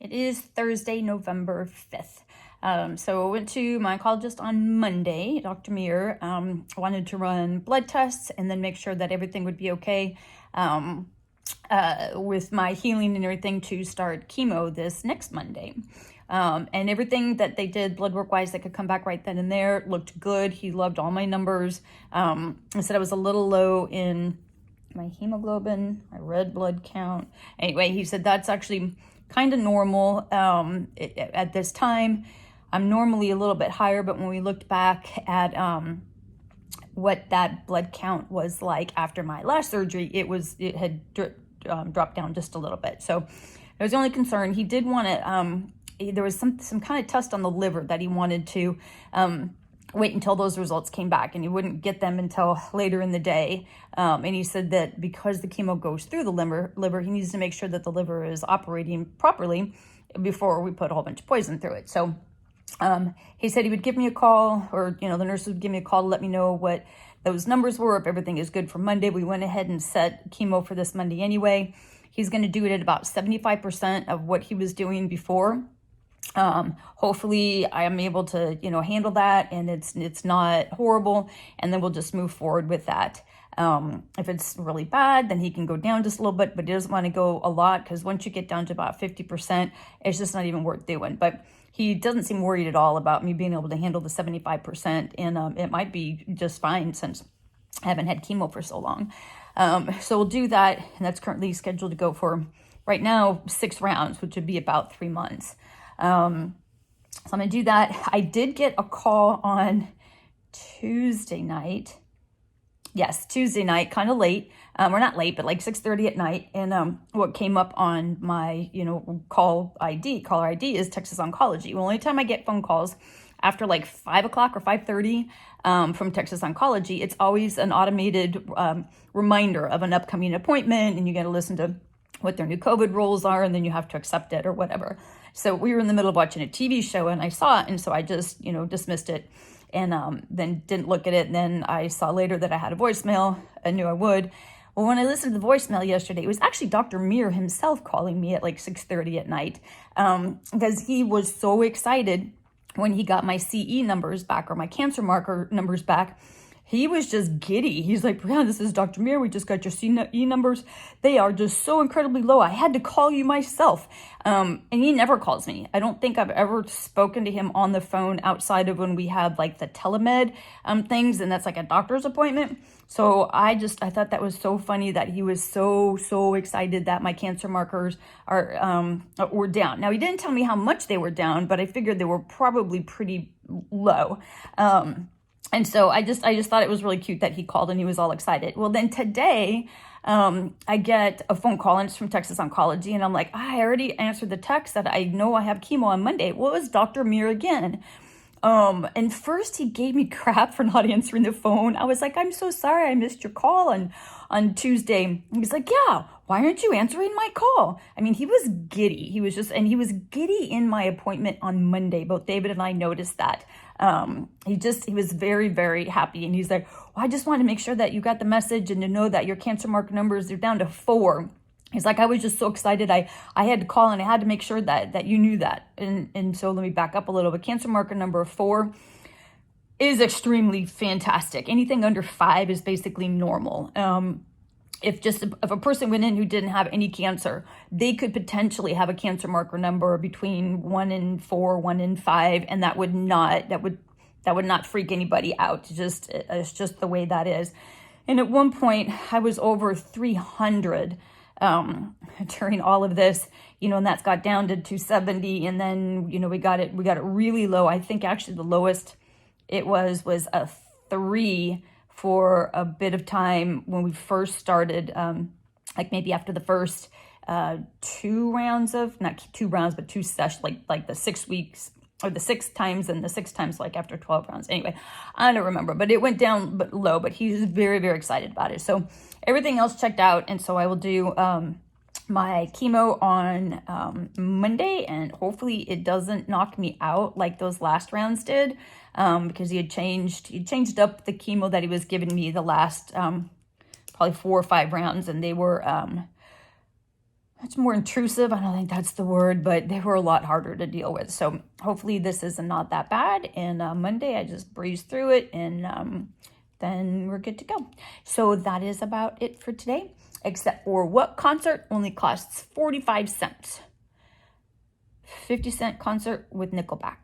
It is Thursday, November 5th. So I went to my oncologist on Monday, Dr. Meir. Wanted to run blood tests and then make sure that everything would be okay with my healing and everything to start chemo this next Monday. And everything that they did blood work wise that could come back right then and there looked good. He loved all my numbers. I said I was a little low in my hemoglobin, my red blood count. Anyway, he said that's actually kind of normal at this time. I'm normally a little bit higher, but when we looked back at what that blood count was like after my last surgery, it had dropped down just a little bit. So that was the only concern. He did want to, there was some kind of test on the liver that he wanted to wait until those results came back, and he wouldn't get them until later in the day. And he said that because the chemo goes through the liver, he needs to make sure that the liver is operating properly before we put a whole bunch of poison through it. So he said he would give me a call, or the nurses would give me a call to let me know what those numbers were. If everything is good for Monday, we went ahead and set chemo for this Monday anyway. He's going to do it at about 75% of what he was doing before. Hopefully I am able to, handle that, and it's not horrible, and then we'll just move forward with that. If it's really bad, then he can go down just a little bit, but he doesn't want to go a lot, because once you get down to about 50%, it's just not even worth doing. But he doesn't seem worried at all about me being able to handle the 75%, and it might be just fine since I haven't had chemo for so long. So we'll do that, and that's currently scheduled to go for, right now, 6 rounds, which would be about 3 months. So I'm going to do that. I did get a call on Tuesday night. Yes, Tuesday night, kind of late. We're not late, but like 6:30 at night. And what came up on my, caller ID is Texas Oncology. Well, only time I get phone calls after like 5 o'clock or 5:30 from Texas Oncology, it's always an automated reminder of an upcoming appointment, and you got to listen to what their new COVID rules are, and then you have to accept it or whatever. So we were in the middle of watching a TV show, and I saw it, and so I just, dismissed it, and then didn't look at it. And then I saw later that I had a voicemail. I knew I would. Well, when I listened to the voicemail yesterday, it was actually Dr. Meir himself calling me at like 6:30 at night, because he was so excited when he got my CE numbers back, or my cancer marker numbers back. He was just giddy. He's like, Brianna, this is Dr. Meir. We just got your CE numbers. They are just so incredibly low. I had to call you myself. And he never calls me. I don't think I've ever spoken to him on the phone outside of when we had like the telemed things, and that's like a doctor's appointment. So I thought that was so funny that he was so excited that my cancer markers were down. Now, he didn't tell me how much they were down, but I figured they were probably pretty low. And so I just thought it was really cute that he called and he was all excited. Well, then today, I get a phone call, and it's from Texas Oncology, and I'm like, I already answered the text that I know I have chemo on Monday. Well, it was Dr. Meir again. And first he gave me crap for not answering the phone. I was like, I'm so sorry I missed your call on Tuesday. He's like, yeah, why aren't you answering my call? I mean, he was giddy. He was giddy in my appointment on Monday. Both David and I noticed that. He was very, very happy. And he's like, well, I just want to make sure that you got the message and to know that your cancer marker numbers are down to 4. He's like, I was just so excited. I had to call, and I had to make sure that you knew that. And so let me back up a little bit. Cancer marker number 4 is extremely fantastic. Anything under 5 is basically normal. If a person went in who didn't have any cancer, they could potentially have a cancer marker number between 1 and 4, 1 and 5, and that would not freak anybody out. It's just the way that is. And at one point, I was over 300 during all of this, and that's got down to 270, and then we got it really low. I think actually the lowest it was a 3 for a bit of time when we first started, like maybe after the first 2 rounds of, not 2 rounds, but 2 sessions, like the 6 weeks, or the 6 times, and the 6 times like after 12 rounds. Anyway, I don't remember, but it went down but low, but he's very, very excited about it. So everything else checked out, and so I will do my chemo on Monday, and hopefully it doesn't knock me out like those last rounds did, because he changed up the chemo that he was giving me the last probably 4 or 5 rounds, and they were much more intrusive. I don't think that's the word, but they were a lot harder to deal with. So hopefully this is not that bad. And Monday, I just breezed through it, and then we're good to go. So that is about it for today, except for what concert only costs 45 cents. 50-cent concert with Nickelback.